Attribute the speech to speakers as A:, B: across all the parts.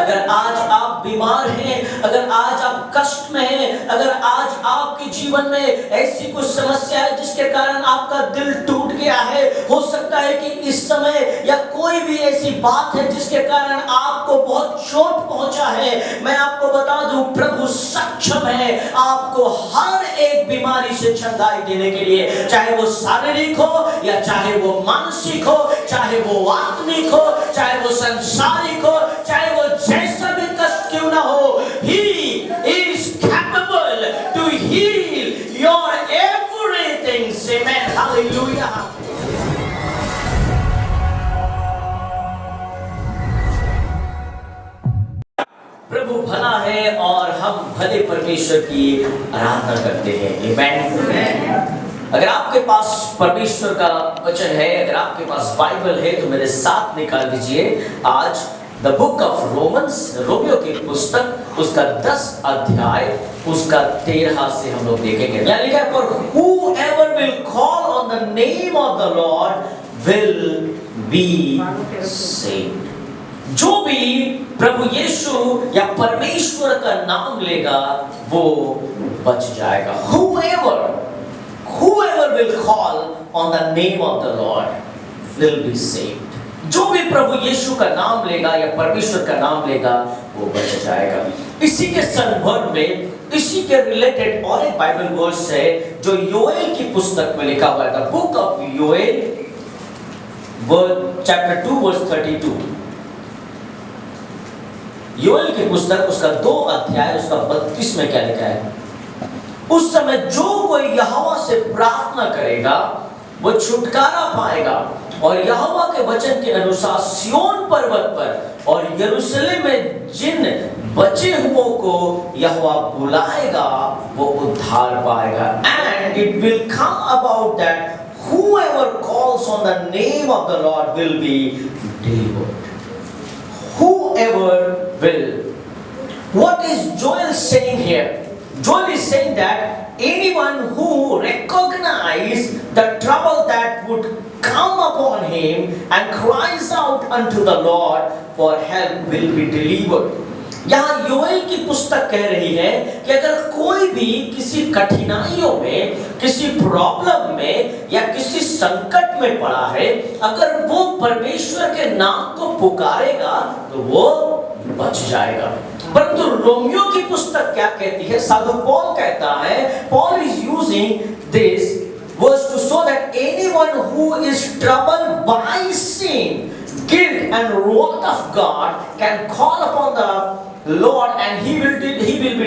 A: अगर आज आप बीमार हैं, अगर आज आप कष्ट में हैं, अगर आज आपके जीवन में ऐसी कुछ समस्या है जिसके कारण आपका दिल टूट गया है, हो सकता है कि इस समय या कोई भी ऐसी बात है जिसके कारण आपको बहुत चोट पहुंचा है, मैं आपको बता दूं प्रभु सक्षम है आपको हर एक बीमारी से चंगाई देने के लिए, चाहे वो शारीरिक हो या चाहे वो मानसिक हो, चाहे वो आत्मिक हो, चाहे वो संसारिक हो, चाहे वो जैसा भी कष्ट क्यों ना हो। He is capable to heal your everything. Amen. Hallelujah. प्रभु भला है और हम भले परमेश्वर की आराधना करते हैं। आमेन। अगर आपके पास परमेश्वर का वचन है, अगर आपके पास बाइबल है, तो मेरे साथ निकाल दीजिए आज the book of Romans, Romeo की पुस्तक, उसका 10 अध्याय, उसका 13 से हम लोग देखेंगे। यहाँ लिखा है, for whoever will call on the name of the Lord will be saved. जो भी प्रभु यीशु या परमेश्वर का नाम लेगा वो बच जाएगा। Whoever will call on the name of the Lord will be saved. जो भी प्रभु यीशु का नाम लेगा या परमेश्वर का नाम लेगा वो बच जाएगा। इसी के संदर्भ में, इसी के रिलेटेड और एक बाइबल वर्स है जो योएल की पुस्तक में लिखा हुआ है। Book of Joel chapter 2 verse 32। Joel की पुस्तक उसका 2 अध्याय उसका 32 में क्या लिखा है? उस समय जो कोई यहोवा से प्रार्थना करेगा वो छुटकारा पाएगा, और यहोवा के वचन के अनुसार सिय्योन पर्वत पर और यरूशलेम में जिन बचे हुओं को यहोवा बुलाएगा वो उद्धार पाएगा। And it will come about that whoever calls on the name of the Lord will be delivered. Whoever will. What is Joel saying here? Joel is saying that anyone who recognizes the trouble that would come upon him and cries out unto the Lord for help will be delivered. यहाँ योएल की पुस्तक कह रही है कि अगर कोई भी किसी कठिनाइयों में, किसी प्रॉब्लम में या किसी संकट में पड़ा है, अगर वो परमेश्वर के नाम को पुकारेगा तो वो बच जाएगा। परंतु रोमियो की पुस्तक क्या कहती है? साधु पॉल कहता है, Paul is using this verse to show that anyone who is troubled by sin, guilt and wrath of God can call upon the Lord and he will be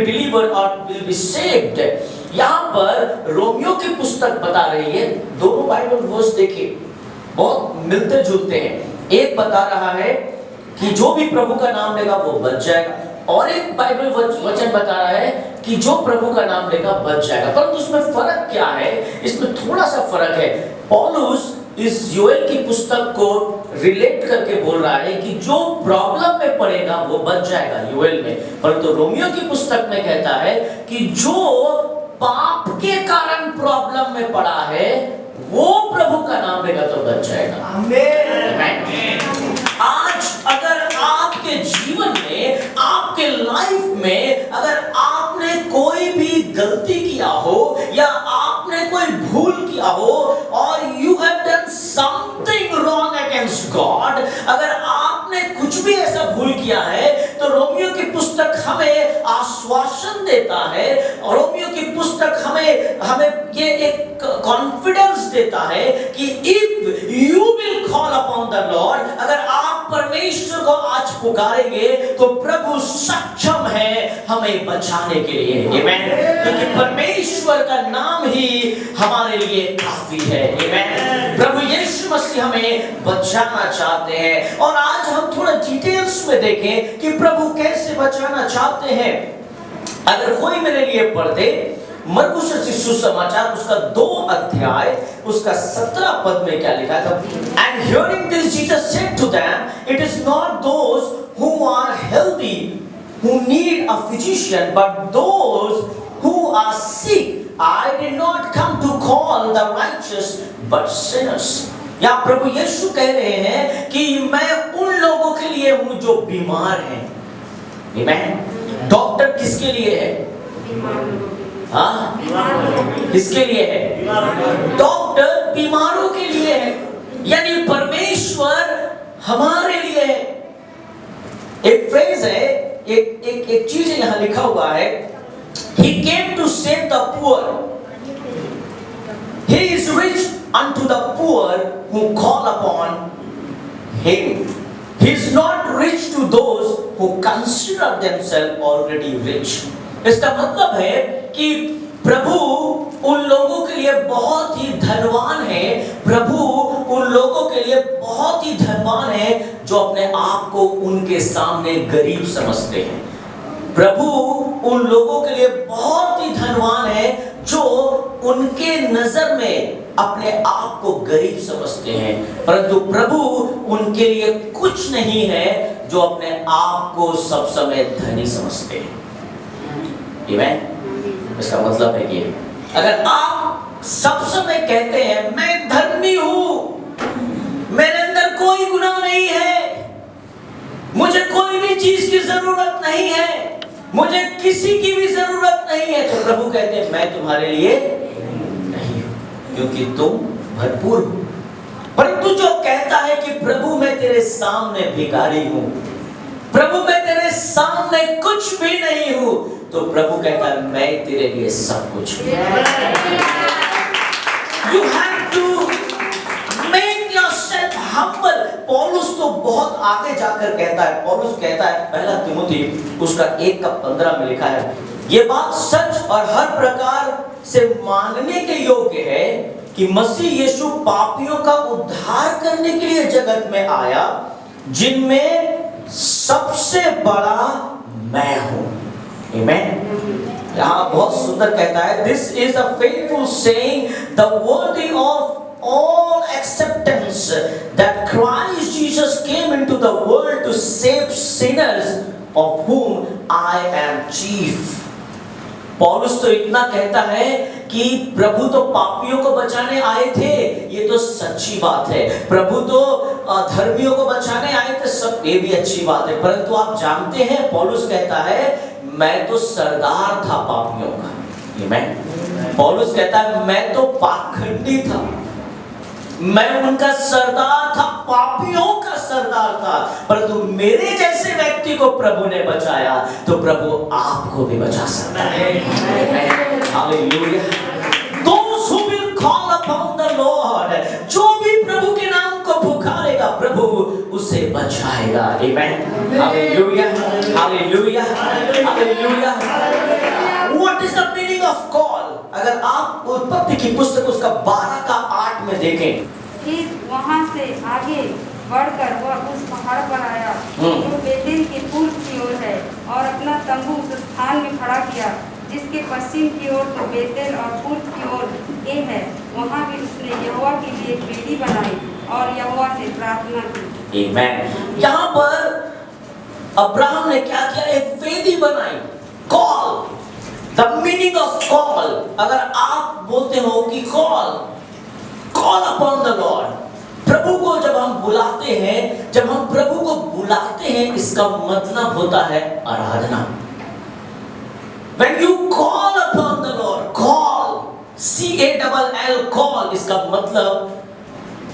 A: delivered or will be saved. यहाँ पर Romeo की पुस्तक बता रही है, दोनों Bible verse देखिए बहुत मिलते जुलते हैं। एक बता रहा है कि जो भी प्रभु का नाम लेगा वो बच जाएगा, और एक बाइबल वचन बता रहा है कि जो प्रभु का नाम लेगा बच जाएगा। परंतु उसमें फर्क क्या है? इसमें थोड़ा सा फर्क है। पौलुस इस योएल की पुस्तक को रिलेट करके बोल रहा है कि जो प्रॉब्लम में पड़ेगा वो बच जाएगा योएल में, परंतु रोमियो की पुस्तक में कहता है कि जो पाप के कारण प्रॉब्लम में पड़ा है वो प्रभु का नाम लेगा तो बच जाएगा। आमीन। आज अगर आपके जीवन में, आपके लाइफ में अगर आपने कोई भी गलती किया हो या आपने कोई भूल किया हो और you have done something wrong against God, अगर आपने कुछ भी ऐसा भूल किया है तो रोमियो की पुस्तक हमें आश्वासन देता है, और रोमियो की पुस्तक हमें ये एक कॉन्फिडेंस देता है कि if you will call upon the Lord, अगर आप परमेश्वर को आज पुकारेंगे तो प्रभु सक्षम है हमें बचाने के लिए। आमीन। क्योंकि परमेश्वर का नाम ही हमारे लिए काफी है। आमीन। प्रभु यीशु मसीह हमें बचाना चाहते हैं, और आज हम थोड़ा डिटेल्स में देखें कि प्रभु कैसे बचाना चाहते हैं। अगर कोई मेरे लिए पढ़ दे मरकुस रचित सुसमाचार उसका 2 अध्याय उसका 17 पद में क्या लिखा था? And hearing this Jesus said to them, it is not those who are healthy who need a physician, but those who are sick. I did not come to call the righteous but sinners. या प्रभु यीशु कह रहे हैं कि मैं उन लोगों के लिए हूं जो बीमार हैं। आमेन। डॉक्टर किसके लिए है? हाँ, किसके लिए है? डॉक्टर बीमारों के लिए है, यानी परमेश्वर हमारे लिए है। एक फ्रेज है, एक चीज यहां लिखा हुआ है, He came to save the poor. He is rich unto the poor who call upon him. He is not rich to those who consider themselves already rich. इसका मतलब है कि प्रभु उन लोगों के लिए बहुत ही धनवान है, प्रभु उन लोगों के लिए बहुत ही धनवान है जो अपने आप को उनके सामने गरीब समझते हैं। प्रभु उन लोगों के लिए बहुत ही धनवान है जो उनके नजर में अपने आप को गरीब समझते हैं, परंतु प्रभु उनके लिए कुछ नहीं है जो अपने आप को सब समय धनी समझते हैं। आमीन। इसका मतलब है कि अगर आप सब समय कहते हैं मैं धर्मी हूं, मेरे अंदर कोई गुनाह नहीं है, मुझे कोई भी चीज की जरूरत नहीं है, मुझे किसी की भी जरूरत नहीं है, तो प्रभु कहते हैं मैं तुम्हारे लिए नहीं हूं, क्योंकि तुम भरपूर हो। परंतु जो कहता है कि प्रभु मैं तेरे सामने भिखारी हूं, प्रभु मैं तेरे सामने कुछ भी नहीं हूं, तो प्रभु कहता है मैं तेरे लिए सब कुछ हूं। You have to make yourself humble। पौलुस तो बहुत आगे जाकर कहता है, पौलुस कहता है पहला तिमुथी उसका 1:15 में लिखा है, ये बात सच और हर प्रकार से मानने के योग्य है कि मसीह यीशु पापियों का उद्धार करने के लिए जगत में आया, जिनमें सबसे बड़ा मैं हूं। आमीन। यहाँ बहुत सुंदर कहता है, this is a faithful saying, the worthy of all acceptance, that Christ Jesus came into the world to save sinners, of whom I am chief। पौलुस तो इतना कहता है कि प्रभु तो पापियों को बचाने आए थे, ये तो सच्ची बात है, प्रभु तो धर्मियों को बचाने आए थे, सब ये भी अच्छी बात है, परंतु आप जानते हैं पौलुस कहता है मैं तो सरदार था पापियों का। आमीन। पौलुस कहता है मैं तो पाखंडी था, मैं उनका सरदार था, पापियों का सरदार था, परंतु मेरे जैसे व्यक्ति को प्रभु ने बचाया, तो प्रभु आपको भी बचा सकता है। Hallelujah. Those who will call upon the Lord, जो भी प्रभु के नाम को पुकारेगा प्रभु उसे बचाएगा। आमीन। Hallelujah, hallelujah, hallelujah. What is the meaning of call? अगर आप उत्पत्ति की पुस्तक उसका 12:8 में देखें,
B: फिर वहां से आगे बढ़कर वह उस पहाड़ पर आया जो बेतेल के पूर्व की ओर है, और अपना तंबू उस स्थान में खड़ा किया जिसके पश्चिम की ओर तो बेतेल और पूर्व की ओर ये है। वहां भी उसने यहोवा के लिए एक वेदी बनाई और यहोवा से प्रार्थना की।
A: आमीन। यहाँ पर अब्राहम ने क्या किया? एक वेदी बनाई। Call, the meaning of call. अगर आप बोलते हो कि कॉल अपॉन द लॉर्ड, प्रभु को जब हम बुलाते हैं, जब हम प्रभु को बुलाते हैं, इसका मतलब होता है आराधना। When you call upon the Lord, call, C-A-L-L, call, इसका मतलब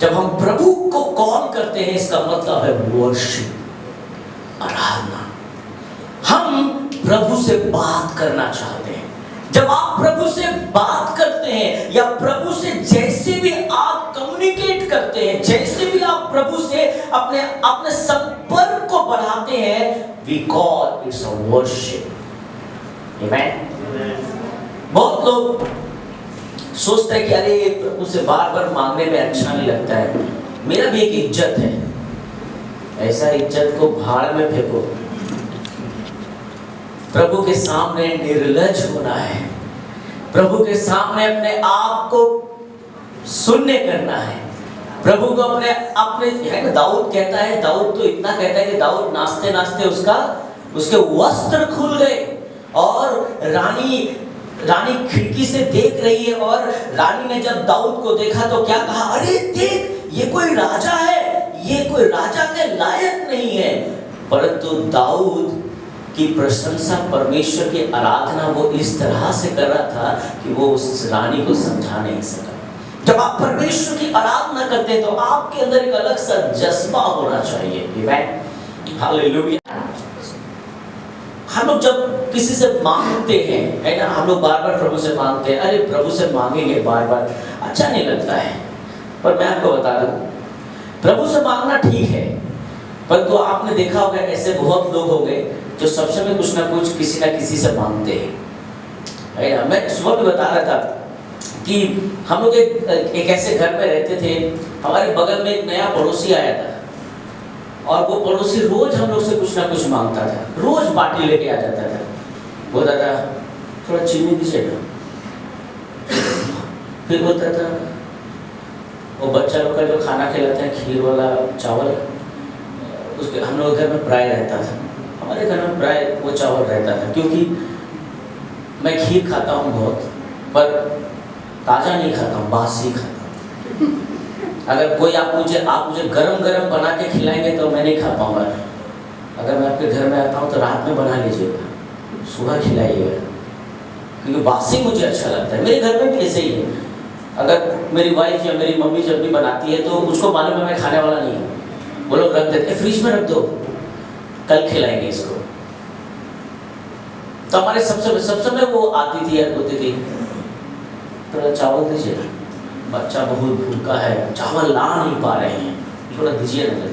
A: जब हम प्रभु को कॉल करते हैं, इसका मतलब है वर्शिप, आराधना। हम प्रभु से बात करना चाहते हैं। जब आप प्रभु से बात करते हैं या प्रभु से जैसे भी आप कम्युनिकेट करते हैं, जैसे भी आप प्रभु से अपने संपर्क को बढ़ाते हैं, we call it a worship। आमीन। बहुत लोग सोचते हैं कि अरे प्रभु से बार बार मांगने में अच्छा नहीं लगता है, मेरा भी एक इज्जत है, ऐसा इज्जत को भाड़ में फेंको। प्रभु के सामने निर्लज होना है, प्रभु के सामने अपने आप को शून्य करना है, प्रभु को अपने है ना। दाऊद कहता है, दाऊद तो इतना कहता है कि दाऊद नाचते नाचते उसके वस्त्र खुल गए, और रानी खिड़की से देख रही है, और रानी ने जब दाऊद को देखा तो क्या कहा? अरे देख, ये कोई राजा है, ये कोई राजा के लायक नहीं है। परंतु दाऊद की प्रशंसा, परमेश्वर की आराधना वो इस तरह से कर रहा था कि वो उस रानी को समझा नहीं सका। जब आप परमेश्वर की आराधना करते हैं तो आपके अंदर एक अलग सा जज्बा होना चाहिए। आमीन, हालेलुया। हम लोग जब किसी से मांगते हैं, है ना, हम लोग बार बार प्रभु से मांगते हैं। अरे प्रभु से मांगेंगे बार बार, अच्छा नहीं लगता है। पर मैं आपको बता दूं, प्रभु से मांगना ठीक है, परंतु आपने देखा होगा ऐसे बहुत लोग होंगे जो सब समय कुछ ना कुछ किसी ना किसी से मांगते हैं, है ना। मैं सुबह भी बता रहा था कि हम लोग एक ऐसे घर में रहते थे, हमारे बगल में एक नया पड़ोसी आया था और वो पड़ोसी रोज हम लोग से कुछ ना कुछ मांगता था, रोज बाटी लेके आ जाता था। बोलता था थोड़ा चीनी दीजिएगा, फिर बोलता था वो बच्चा लोग का जो खाना खिलाते हैं खीर वाला चावल, उसके हम लोग घर में प्राय रहता था, हमारे घर में प्राय वो चावल रहता था, क्योंकि मैं खीर खाता हूँ बहुत, पर ताज़ा नहीं खाता हूँ, बासी खाता हूँ। अगर कोई आप मुझे गरम गरम बना के खिलाएंगे तो मैं नहीं खा पाऊँगा। अगर मैं आपके घर में आता हूँ तो रात में बना लीजिएगा, सुबह खिलाइएगा, क्योंकि बासी मुझे अच्छा लगता है। मेरे घर में भी ऐसे ही है, अगर मेरी वाइफ या मेरी मम्मी जब भी बनाती है तो उसको मालूम है मैं खाने वाला नहीं हूँ, वो लोग रख देते, फ्रिज में रख दो, कल खिलाएंगे इसको। तो हमारे सबसे में वो आती थी या बोलती थी थोड़ा चावल दीजिए, बच्चा बहुत भूखा है, चावल ला नहीं पा रहे हैं, थोड़ा दीजिए ना।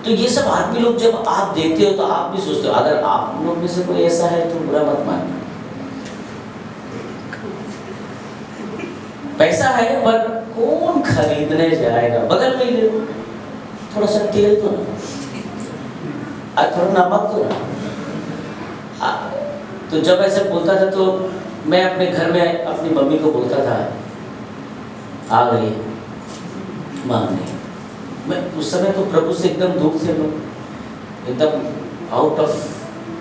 A: तो ये सब आदमी लोग जब आप देखते हो तो आप भी सोचते हो, अगर आप लोग में से कोई ऐसा है तो बुरा मत मानना। पैसा है पर कौन खरीदने जाएगा, बगल में ले लो, थोड़ा सा तेल तो ना, थोड़ा नमक तो ना। तो जब ऐसे बोलता था तो मैं अपने घर में अपनी मम्मी को बोलता था आ गई मांगने। मैं उस समय तो प्रभु से एकदम दूर थे लोग, एकदम आउट ऑफ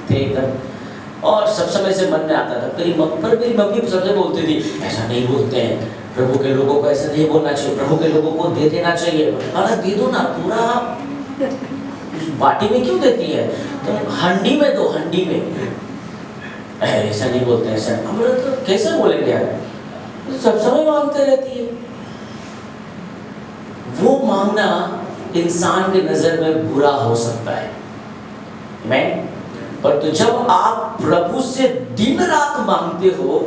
A: थे एकदम, और सब समय से मन में आता था। मेरी मम्मी सबसे बोलती थी ऐसा नहीं बोलते हैं, प्रभु के लोगों को ऐसा नहीं बोलना चाहिए, प्रभु के लोगों को दे देना चाहिए। अरे दे दो ना, पूरा बाटी में क्यों देती है, तो हंडी में दो, हंडी में। ऐसा नहीं बोलते, ऐसा हम लोग तो कैसे बोलेंगे यार, सब समय मांगते रहती है। वो मांगना इंसान के नजर में बुरा हो सकता है, पर तो जब आप प्रभु से दिन रात मांगते हो,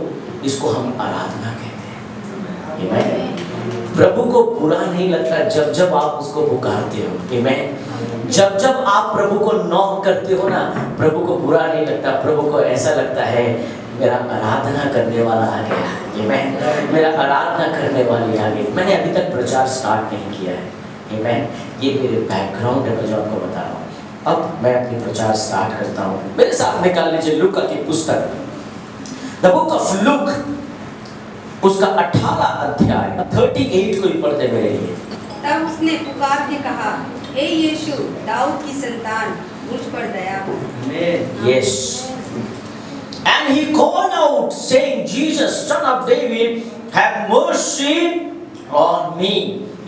A: इसको हम आराधना कहते हैं। प्रभु को बुरा नहीं लगता जब जब आप उसको पुकारते हो। जब जब आप प्रभु को नॉक करते हो ना, प्रभु को बुरा नहीं लगता, प्रभु को ऐसा लगता है मेरा आराधना करने वाला आ गया, मेरा आराधना करने वाली आ गई। मैंने अभी तक प्रचार स्टार्ट नहीं किया है, ये मेरे बैकग्राउंड है, मैं जो आपको बता रहा हूँ। अब मैं अपनी प्रचार स्टार्ट करता हूँ। मेरे साथ निकाल लीजिए लूका की पुस्तक, द बुक ऑफ लूक, उसका 18 अध्याय 38 को ही पढ़ते मेरे लिए।
B: तब उसने पुकार के कहा, हे यीशु दाऊद की संतान, मुझ पर दया कर।
A: Yes. And he called out saying, Jesus, son of David, have mercy on me.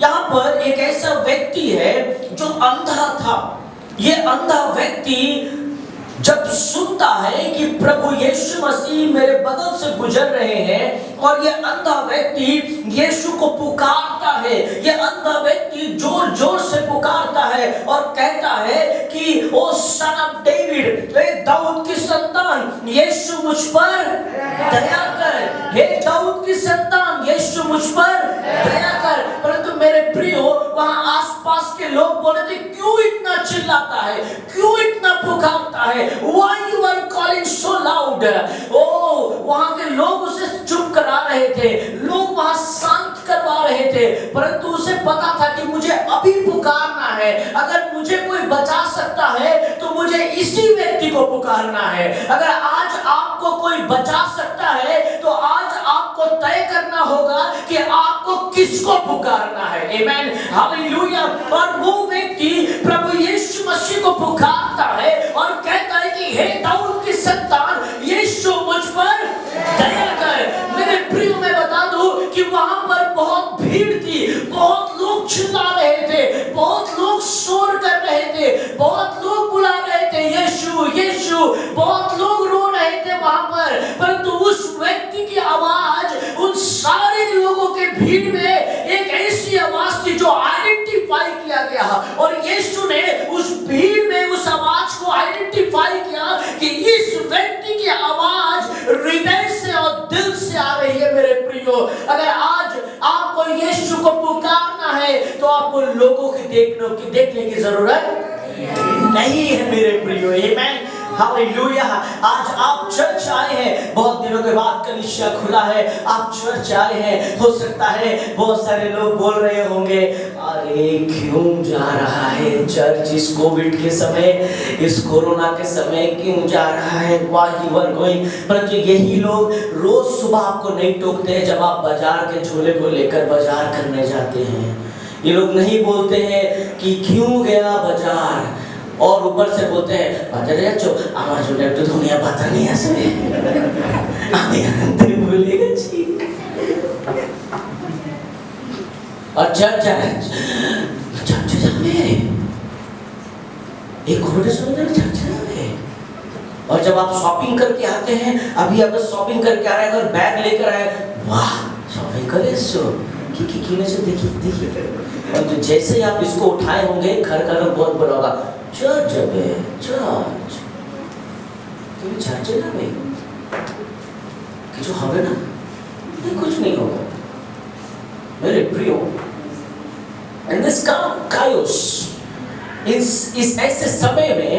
A: यहाँ पर एक ऐसा व्यक्ति है जो अंधा था। ये अंधा व्यक्ति जब सुनता है कि प्रभु यीशु मसीह मेरे बगल से गुजर रहे हैं, और ये अंधा व्यक्ति यीशु को पुकारता है, ये अंधा व्यक्ति जोर जोर से पुकारता है और कहता है कि ओ सन ऑफ डेविड, हे दाऊद की संतान, यीशु मुझ पर दया कर। हे दाऊद की संतान, यीशु मुझ पर दया कर। परंतु मेरे प्रियो, वहां आसपास के लोग बोले थे, क्यों इतना चिल्लाता है, क्यों इतना पुकारता है, why you are calling so loud? वहां के लोग उसे चुप करा रहे थे, लोग वहां शांत करवा रहे थे, परंतु उसे पता था कि मुझे अभी पुकारना है। अगर मुझे कोई बचा सकता है तो मुझे इसी व्यक्ति को पुकारना है। अगर आज आपको कोई बचा सकता है तो आज आपको तय करना होगा कि आपको किसको पुकारना है। आमीन, हालेलुया। और वो व्यक्ति प्रभु यीशु मसीह को पुकारता है और कहता है कि हे दाऊद की संतान, यीशु मुझ पर दया कर। मेरे प्रिय, मैं बता दूं कि वहां पर बहुत भीड़ थी, बहुत लोग चिल्ला रहे थे, बहुत लोग शोर कर रहे थे, बहुत लोग बुला रहे थे यीशु यीशु, बहुत आइडेंटिफाई किया कि इस व्यक्ति की आवाज हृदय से और दिल से आ रही है। मेरे प्रियो, अगर आज आपको यीशु को पुकारना है तो आपको लोगों की देखने की जरूरत नहीं है मेरे प्रियो। आमेन, हालेलुया। आज आप चर्च आए हैं, बहुत दिनों के बाद कलीसिया खुला है, आप चर्च आए हैं। हो सकता है बहुत सारे लोग बोल रहे होंगे, अरे क्यों जा रहा है चर्च इस कोविड के समय, इस कोरोना के समय क्यों जा रहा है, व्हाई यू आर गोइंग। परंतु यही लोग रोज सुबह आपको नहीं टोकते हैं जब आप बाजार के झोले को लेकर बाजार करने जाते हैं। ये लोग नहीं बोलते हैं कि क्यों गया बाजार, और ऊपर से बोलते हैं बाजारे যাচ্ছো আমার জন্য একটু ধনিয়া পাতা নিয়ে আসবে, আমি আনতে ভুলে গেছি। और चर्च जाए एक घोड़े सुंदर चर्च जाए। और जब आप शॉपिंग करके आते हैं, अभी आप शॉपिंग करके आ रहे हैं, अगर बैग लेकर आए, वाह शॉपिंग करे सो की में से देखिए। और तो जैसे ही आप इसको उठाए होंगे, घर का लोग बहुत बड़ा होगा, चर्च जाबे चर्च, তুমি চার্চে যাবে, কিছু হবে না, कुछ नहीं होगा मेरे प्रियो। And this chaos, इस ऐसे समय में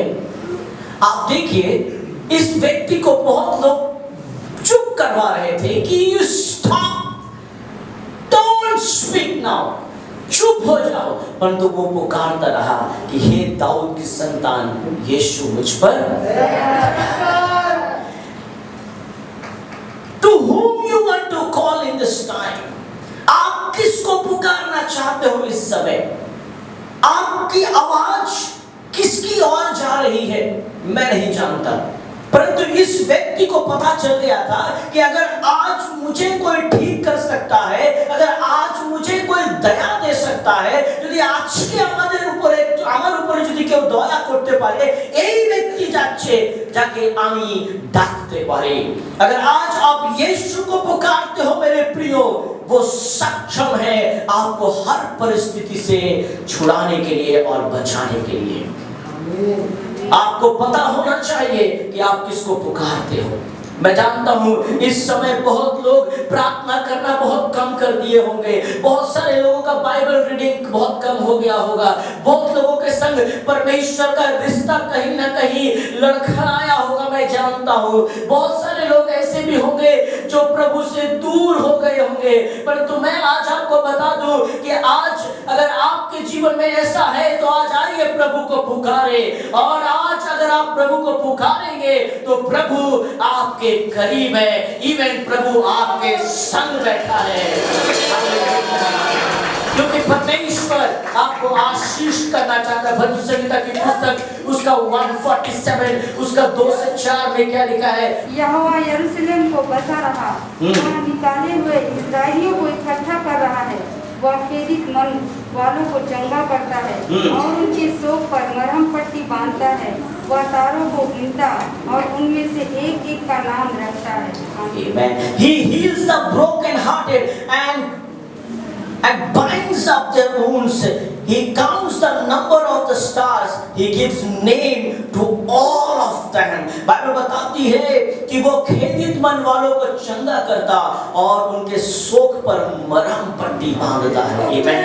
A: आप देखिए इस व्यक्ति को बहुत लोग चुप करवा रहे थे कि you stop, don't speak now, चुप हो जाओ। परंतु वो पुकारता रहा कि हे दाऊद की संतान यीशु मुझ पर, to whom you want to call in this time, आप किसको पुकारना चाहते हो इस समय, आपकी आवाज किसकी ओर जा रही है मैं नहीं जानता। परंतु इस व्यक्ति को पता चल गया था कि अगर आज मुझे कोई ठीक कर सकता है, अगर आज मुझे कोई दया दे सकता है, यदि আজকে আমাদের উপরে আমার উপরে যদি কেউ দয়া করতে পারে, এই ব্যক্তি যাকে আমি ডাকতে পারি। अगर आज आप यीशु को पुकारते हो मेरे प्रियो, वो सक्षम है आपको हर परिस्थिति से छुड़ाने के लिए और बचाने के लिए। आपको पता होना चाहिए कि आप किसको पुकारते हो। मैं जानता हूँ इस समय बहुत लोग प्रार्थना करना बहुत कम कर दिए होंगे, बहुत सारे लोगों का बाइबल रीडिंग बहुत कम हो गया होगा, बहुत लोगों के संग परमेश्वर का रिश्ता कहीं ना कहीं लड़खड़ाया होगा, मैं जानता हूँ। बहुत सारे लोग ऐसे भी होंगे जो प्रभु से दूर हो गए होंगे। परंतु मैं आज आपको बता दूं कि आज अगर आपके जीवन में ऐसा है तो आज आइए प्रभु को पुकारे। और आज अगर आप प्रभु को पुकारेंगे तो प्रभु आपके करीब है, इवन प्रभु आपके संग बैठा है। क्योंकि परमेश्वर आपको आशीष करना चाहता है। भजन संहिता की पुस्तक उसका 147 उसका 2 से 4 में क्या लिखा है,
B: यहोवा यरूशलेम को बसा रहा, वहाँ निकाले हुए इस्राएलियों को इकट्ठा कर रहा है। वह खेदित मन वालों को चंगा करता है और उनके शोक पर मरहम पट्टी बांधता है। वह तारों को गिनता और उनमें से एक एक का नाम रखता है।
A: Amen. He heals the broken hearted and binds up their wounds. He counts the number of the stars. He gives name to all of them. Bible बताती है कि वो खेदित मन वालों को चंगा करता और उनके शोक पर मरहम पट्टी बांधता है। Amen.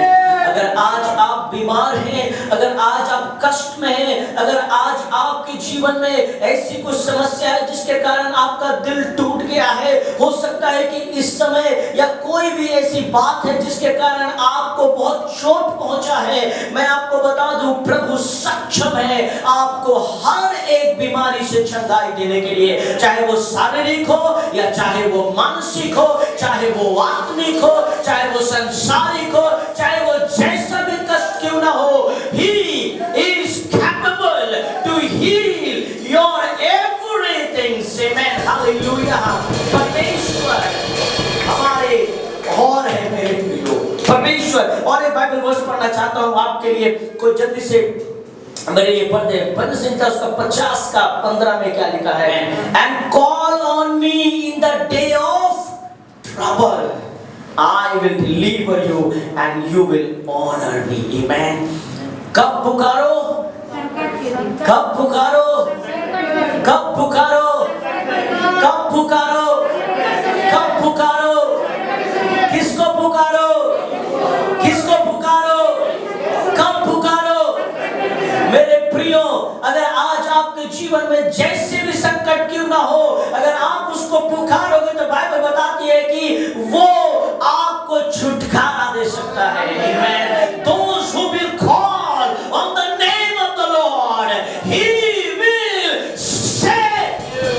A: अगर आज आप बीमार हैं, अगर आज आप कष्ट में हैं, अगर आज आपके जीवन में ऐसी कुछ समस्या है जिसके कारण आपका दिल टूट गया है, हो सकता है कि इस समय या कोई भी ऐसी बात है जिसके कारण आपको बहुत चोट पहुंचा है, मैं आपको बता दूं प्रभु सक्षम है आपको हर एक बीमारी से चंगाई देने के लिए, चाहे वो शारीरिक हो या चाहे वो मानसिक हो, चाहे वो आत्मिक हो, चाहे वो संसारिक हो, चाहे वो जैसा भी कष्ट क्यों ना हो। He is capable to heal your everything. Amen. Hallelujah. परमेश्वर हमारे और है मेरे प्रियो, परमेश्वर। और एक बाइबल वर्स पढ़ना चाहता हूँ आपके लिए, कोई जल्दी से मेरे लिए पढ़ दे। भजन संहिता उसका 50 का 15 में क्या लिखा है, and call on me in the day of trouble, I will deliver you and you will honor me. Amen. कब पुकारो, कब पुकारो, कब पुकारो, कब पुकारो, कब पुकारो, किसको पुकारो, किसको पुकारो, कब पुकारो। मेरे प्रियो, अगर आज आपके जीवन में जैसे भी संकट क्यों ना हो, अगर आप उसको पुकारोगे तो बाइबल बताती है कि वो आपको छुटकारा दे सकता है। Amen. Those who will call on the name of the Lord, He will save you.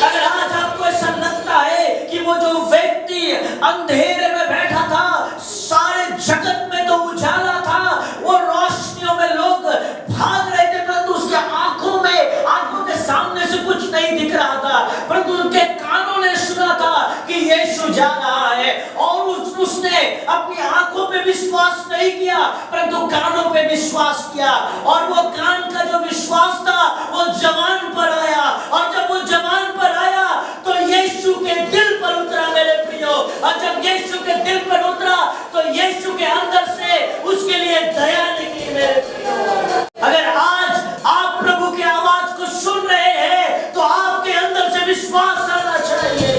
A: अगर आज आपको ऐसा लगता है कि वो जो व्यक्ति अंधेरे में बैठा था, सारे जगत में तो उजाला था, वो रोशनियों में लोग भाग रहे थे, परंतु उसके आंखों में, आंखों के सामने से कुछ नहीं दिख रहा था, परंतु उनके कानों ने सुना था कि यीशु जा रहा है, और उसने अपनी आंखों पे विश्वास नहीं किया, परंतु कानों पे विश्वास किया, और वो कान का जो विश्वास था वो जवान पर आया, और जब वो जवान पर आया तो यीशु के दिल पर उतरा मेरे प्रियो, और जब यीशु के दिल पर उतरा तो यीशु के अंदर से उसके लिए दया निकली मेरे प्रियो। अगर आज आप प्रभु की आवाज को सुन रहे हैं तो आपके अंदर से विश्वास आना चाहिए।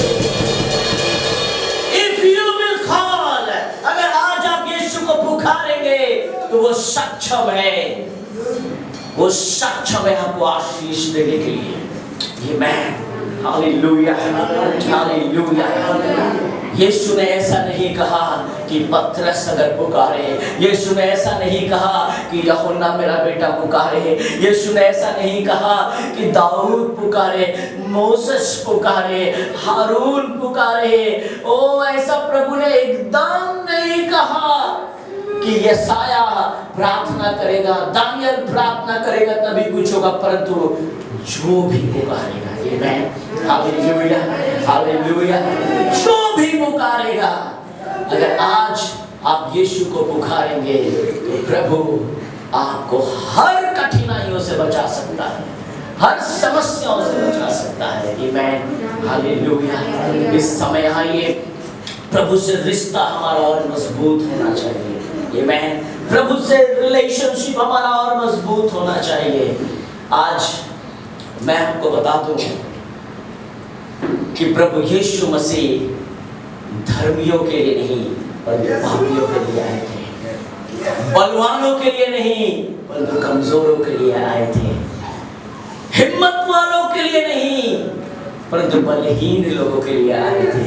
A: If you will call, अगर आज आप यीशु को पुकारेंगे तो वो सक्षम है, वो सक्षम है आपको आशीष देने के लिए। Amen. Hallelujah, hallelujah. यीशु ने ऐसा नहीं कहा कि पतरस अगर पुकारे, यीशु ने ऐसा नहीं कहा कि यूहन्ना मेरा बेटा पुकारे, यीशु ने ऐसा नहीं कहा कि दाऊद पुकारे, मोसेस पुकारे, हारून पुकारे। ओ ऐसा प्रभु ने एकदम नहीं कहा कि यशाया प्रार्थना करेगा, दानियल प्रार्थना करेगा तभी कुछ होगा, परंतु जो भी पुकारेगा, आमेन, हालेलुया, हालेलुया, जो भी पुकारेगा। अगर आज आप यीशु को पुकारेंगे तो प्रभु आपको हर कठिनाइयों से बचा सकता है, हर समस्याओं से बचा सकता है। आमेन, हालेलुया। इस समय आइए, प्रभु से रिश्ता हमारा और मजबूत होना चाहिए। आमेन, प्रभु से रिलेशनशिप हमारा और मजबूत होना चाहिए। आज मैं आपको बता दूं कि प्रभु यीशु मसीह धर्मियों के लिए नहीं परंतु पापियों के लिए आए थे, बलवानों के लिए नहीं परंतु कमजोरों के लिए आए थे, हिम्मत वालों के लिए नहीं परंतु बलहीन लोगों के लिए आए थे।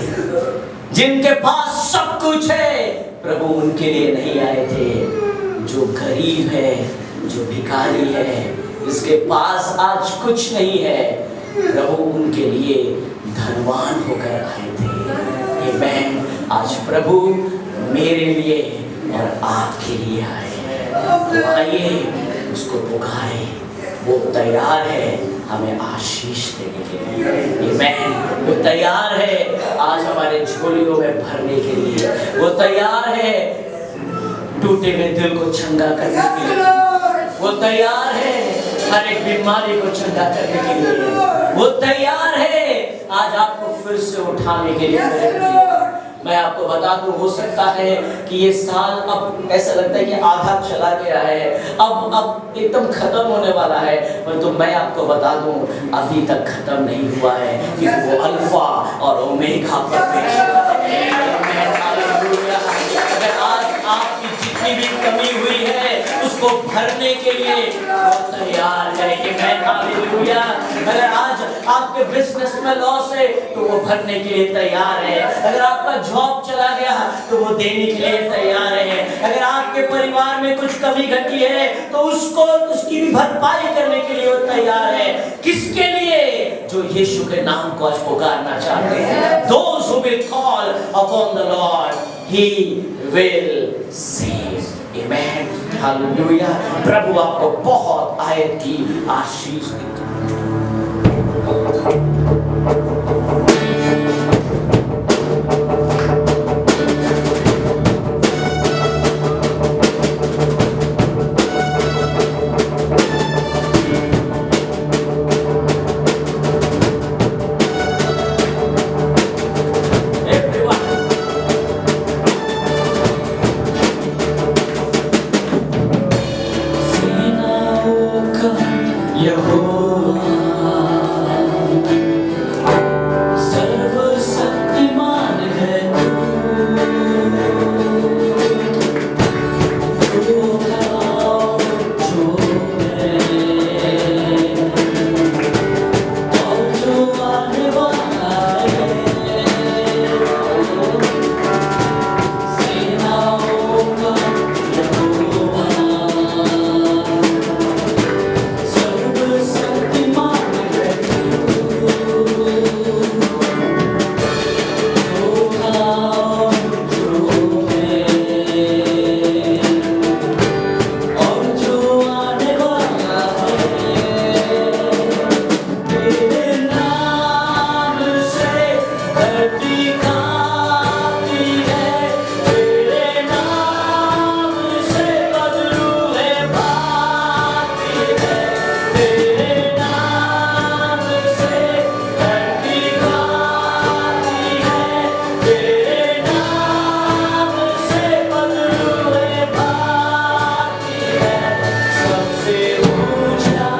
A: जिनके पास सब कुछ है प्रभु उनके लिए नहीं आए थे। जो गरीब है, जो भिखारी है, जिसके पास आज कुछ नहीं है, प्रभु उनके लिए धनवान होकर आए थे। आमेन। आज प्रभु मेरे लिए और आपके लिए आए हैं। तो आइए उसको पुकारे, वो तैयार है हमें आशीष देने के लिए। आमेन। वो तैयार है आज हमारे झोलियों में भरने के लिए, वो तैयार है टूटे हुए दिल को चंगा करने के लिए, वो तैयार है हर एक बीमारी को चंगा करने के लिए, वो तैयार है आज आपको फिर से उठाने के लिए। मैं आपको बता दूं, हो सकता है कि ये साल अब ऐसा लगता है कि आधा चला गया है, अब एकदम खत्म होने वाला है, परंतु मैं आपको बता दूं अभी तक खत्म नहीं हुआ है, क्योंकि वो अल्फा और ओमेगा परमेश्वर है। अगर आज आपकी जितनी भी कमी हुई है उसको भरने के लिए वो तैयार है। आमेन, हालेलुया। अगर आज आपके बिजनेस में लॉस है तो वो भरने के लिए तैयार है। अगर आपका जॉब चला गया तो वो देने के लिए तैयार है। अगर आपके परिवार में कुछ कमी घटी है तो उसकी भी भरपाई करने के लिए वो तैयार है। किसके लिए? जो यीशु के नाम को आज पुकारना चाहते हैं। Those who will call upon the Lord, He will save. Amen. Hallelujah. प्रभु आपको बहुत आयत की आशीष दे। यहोवा सर्वशक्तिमान है तू, जो है और जो आने वाला है, सेनाओं का यहोवा, सर्वशक्तिमान है और जो आने वाला है, तेरे नाम से धरती कांपती है, तेरे नाम से बदरूहे भागती है, तेरे नाम से धरती कांपती है, तेरे नाम से बदरूहे भागती है, सबसे ऊंचा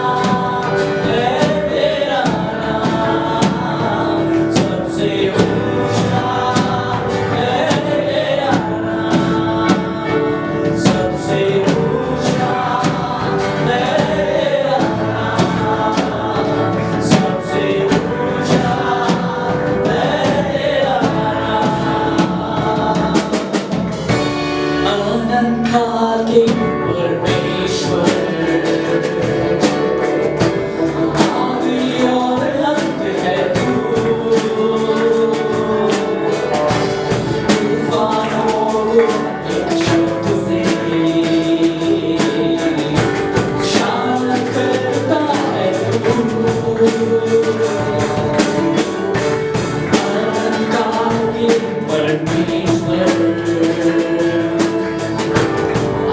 A: है तेरा नाम, सबसे ऊंचा है तेरा नाम, सबसे ऊंचा है तेरा नाम, सबसे ऊंचा है तेरा नाम। अनंत काल के परमेश्वर, आदि और अंत है तू, तूफानों को एक शब्द से शांत करता है तू, अनंत काल के परमेश्वर,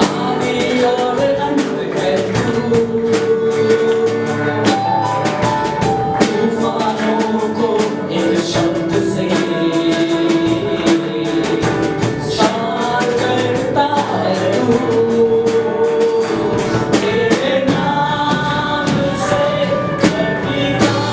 A: आदि और अंत है तू, तूफानों को एक शब्द से शांत करता है तू, तेरे नाम से धरती कांपती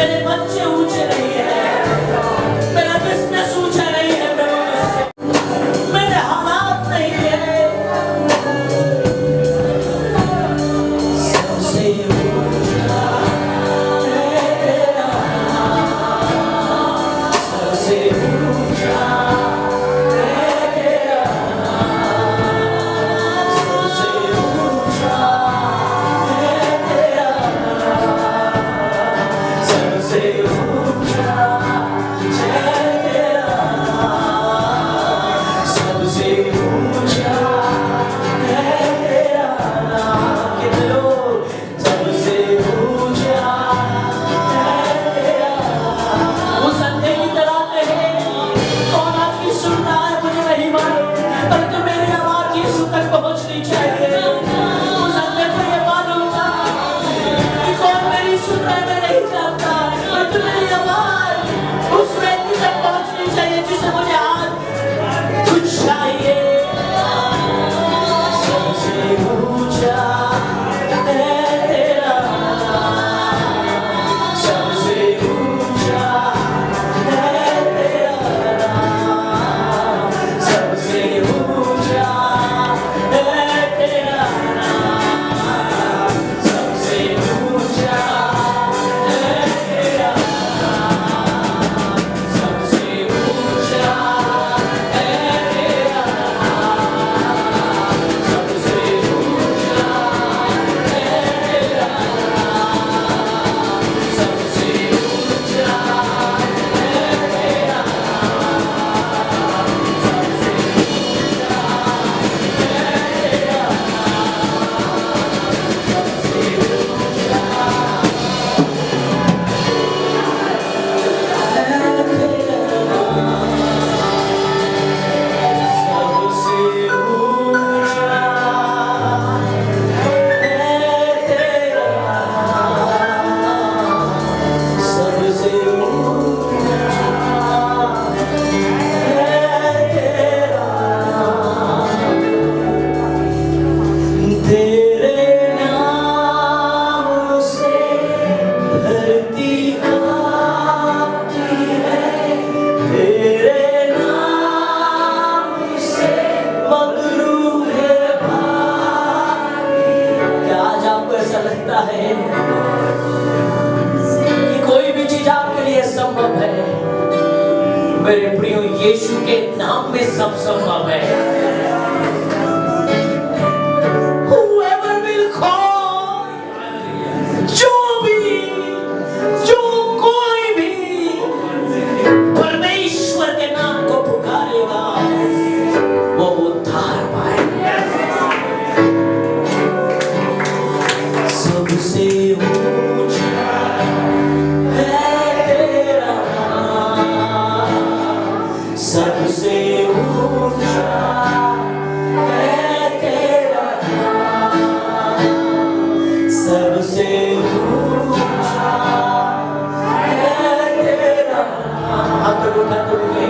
A: मेरे बच्चे ऊंचे नहीं है, मेरा बिजनेस ऊंचा नहीं है प्रभु, मेरे हालात नहीं है। सबसे ऊंचा है तेरा नाम, सबसे ऊंचा है तेरा नाम, सबसे ऊंचा है तेरा नाम, सबसे ऊंचा है तेरा नाम, सबसे ऊंचा है तेरा नाम। कितने लोग सबसे ऊंचा है तेरा नाम। उस अंधे की तरह कहे, कौन आपकी सुन रहा है मुझे नहीं मालूम, परंतु मेरी आवाज यीशु तक पहुंचनी चाहिए। उस अंधे को ये मालूम था कि कौन मेरी सुन रहा है मैं नहीं जानता, परंतु मेरी आवाज उस व्यक्ति तक पहुंचनी चाहिए जिसे मुझे आज कुछ चाहिए। सबसे ऊंचा है तेरा नाम, सबसे ऊंचा है तेरा नाम, सबसे ऊंचा है तेरा नाम, सबसे ऊंचा है तेरा नाम, सबसे ऊंचा है तेरा नाम, सबसे ऊंचा है तेरा नाम, सबसे ऊंचा है तेरा नाम, सबसे ऊंचा है तेरा नाम, तेरे नाम से धरती कांपती है, तेरे नाम से मगरूहे भागी। क्या आज आपको ऐसा लगता है कि कोई भी चीज आपके लिए संभव है? मेरे प्रियो, यीशु के नाम में सब संभव है। Whoever will call, जो कोई भी परमेश्वर के नाम को पुकारेगा वो उद्धार पाएगा। सबसे ऊंचा है तेरा नाम, सबसे ऊंचा है तेरा नाम, सबसे ऊंचा है तेरा नाम। हाथ तो उठा तो ले,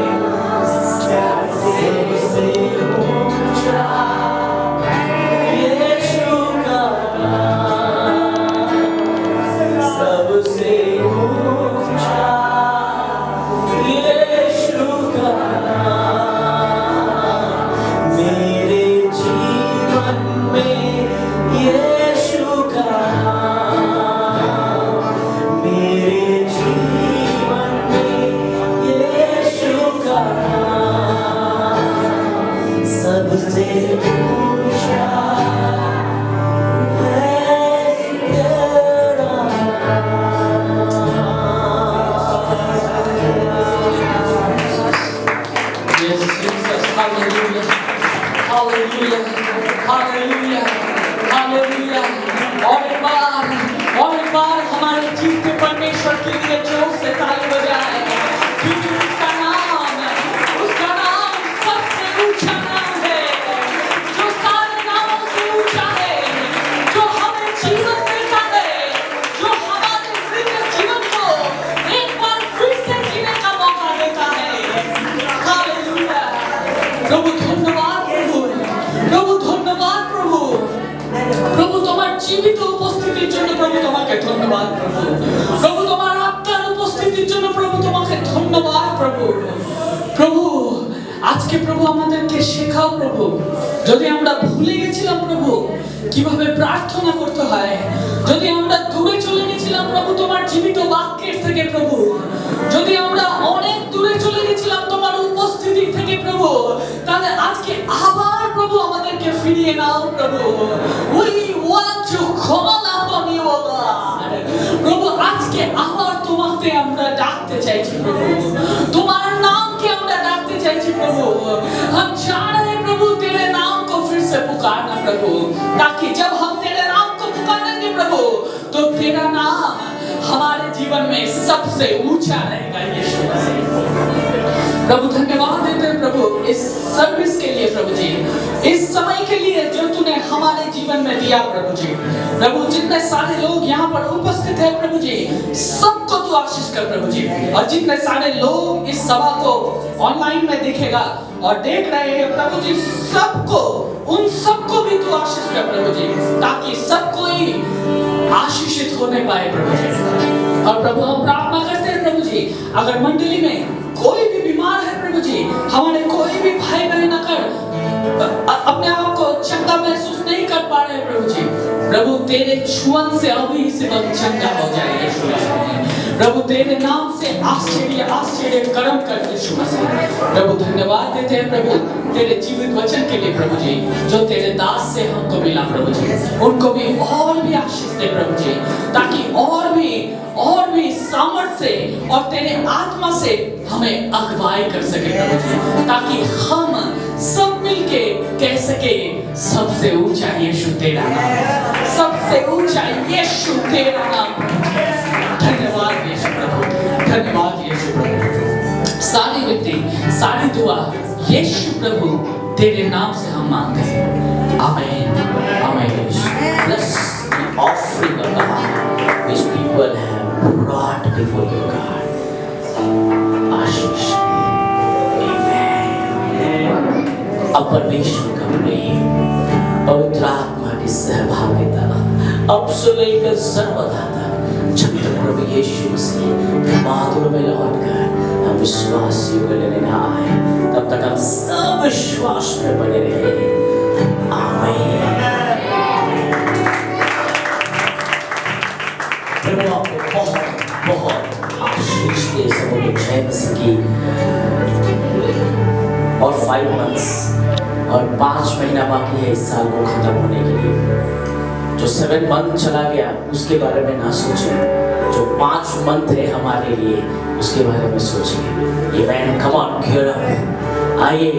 A: सबसे ऊंचा यीशु का नाम, सबसे ऊंचा यीशु का नाम। मेरे जीवन में यीशु का नाम, मेरे जीवन में यीशु का नाम, सबसे ऊंचा है तेरा Yes, Jesus, hallelujah, hallelujah, hallelujah, hallelujah। और एक बार हमारे जीवते परमेश्वर के लिए जोर से ताली बजाएं, क्योंकि उसका नाम सबसे ऊंचा नाम है, जो सारे नामों से ऊंचा है, जो हमें जीवन देता है, जो हमारे मृत जीवन को एक बार फिर से जीने का मौका देता है। हालेलुया। प्रभु धन्यवाद, प्रभु धन्यवाद, প্রভু তোমার জীবিত উপস্থিতির জন্য প্রভু তোমাকে ধন্যবাদ। প্রভু তোমার আত্মার
C: প্রভু। প্রভু আজকে প্রভু আমাদেরকে শেখাও প্রভু, যদি আমরা ভুলে গেছিলাম প্রভু কিভাবে প্রার্থনা করতে হয়, যদি আমরা দূরে চলে গেছিলাম প্রভু তোমার জীবিত বাক্যের থেকে প্রভু, যদি আমরা অনেক দূরে চলে গেছিলাম তোমার উপস্থিতি থেকে প্রভু, তাহলে আজকে আবার প্রভু আমাদেরকে ফিরিয়ে নাও প্রভু। We want to call upon you, O God. প্রভু আজকে আবার তোমাকে আমরা ডাকতে চাইছি প্রভু, তোমার नाम के আমরা ডাকতে চাইছি প্রভু। हम चाह रहे हैं प्रभु तेरे नाम को फिर से पुकारना प्रभु, ताकि जब हम तेरे नाम को पुकारेंगे प्रभु तो तेरा नाम हमारे जीवन में सबसे ऊंचा रहेगा यीशु मसीह। प्रभु धन्यवाद देते हैं प्रभु इस सर्विस के लिए प्रभु जी, इस समय के लिए जो तूने हमारे जीवन में दिया प्रभु जी। प्रभु जितने सारे लोग यहाँ पर उपस्थित हैं प्रभु जी, सबको तू आशीष कर प्रभु जी, और जितने सारे लोग इस सभा को ऑनलाइन में दिखेगा और देख रहे हैं प्रभु जी, सबको उन सबको भी तू आशीष कर प्रभु जी, ताकि सब कोई आशीषित होने पाए प्रभु जी। और प्रभु हम प्रार्थना करते हैं प्रभु जी, अगर मंडली में कोई भी बीमार है प्रभु जी, हमारे कोई भी भाई बहन अगर अपने आप को चंगा महसूस नहीं कर पा रहे प्रभु जी, प्रभु तेरे छुअन से अभी से वक्त चंगा हो जाए यीशु मसीह। प्रभु तेरे नाम से आश्चर्य आश्चर्य कर्म कर यीशु मसीह। प्रभु धन्यवाद देते हैं प्रभु तेरे जीवित वचन के लिए प्रभु जी, जो तेरे दास से हमको मिला प्रभु जी, उनको भी और भी आशीष दे प्रभु जी, ताकि और भी सामर्थ से और तेरे आत्मा से हमें अगुवाई कर सके प्रभु जी, ताकि हम सब मिलके कह सके सबसे ऊंचा यीशु तेरा नाम, सबसे ऊंचा यीशु तेरा नाम। धन्यवाद यीशु प्रभु, धन्यवाद यीशु प्रभु। सारी विनती सारी दुआ यीशु प्रभु तेरे नाम से हम मांगते हैं, आमीन आमीन।
A: Bless the offering of God which people have brought before you, God. आशीष अब परमेश्वर का प्रेम, पवित्र आत्मा की सहभागिता अब से लेकर सर्वदा तक, जब तक प्रभु यीशु मसीह माधुर में लौटकर हम विश्वास युग लेने ना आए, तब तक हम सब विश्वास में बने रहे। आमीन। प्रभु आपको बहुत बहुत आशीष दे, सबको जय मसीह की। और 5 months और 5 महीना बाकी है इस साल को खत्म होने के लिए। जो 7 month चला गया उसके बारे में ना सोचें, जो 5 month है हमारे लिए उसके बारे में सोचें। Amen, come on, gear up। आइए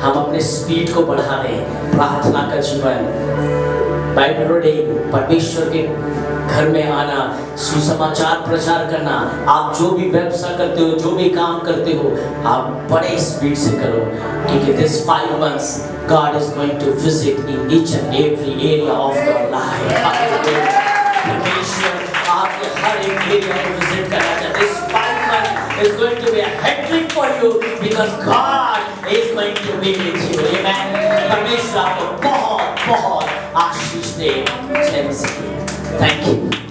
A: हम अपने स्पीड को बढ़ा दें, प्रार्थना का जीवन, बाइबल रीडिंग, परमेश्वर के घर में आना, सुसमाचार प्रचार करना। आप जो भी व्यवसाय करते हो, जो भी काम करते हो, आप बड़े स्पीड से करो, क्योंकि this 5 months God is going to visit in each and every area of your life। परमेश्वर आपके हर एक एरिया को विजिट करना चाहते हैं। This 5 months is going to be a hat-trick for you because God is going to be with you। Amen। परमेश्वर आपको बहुत बहुत आशीष दे। जय मसीह। Thank you।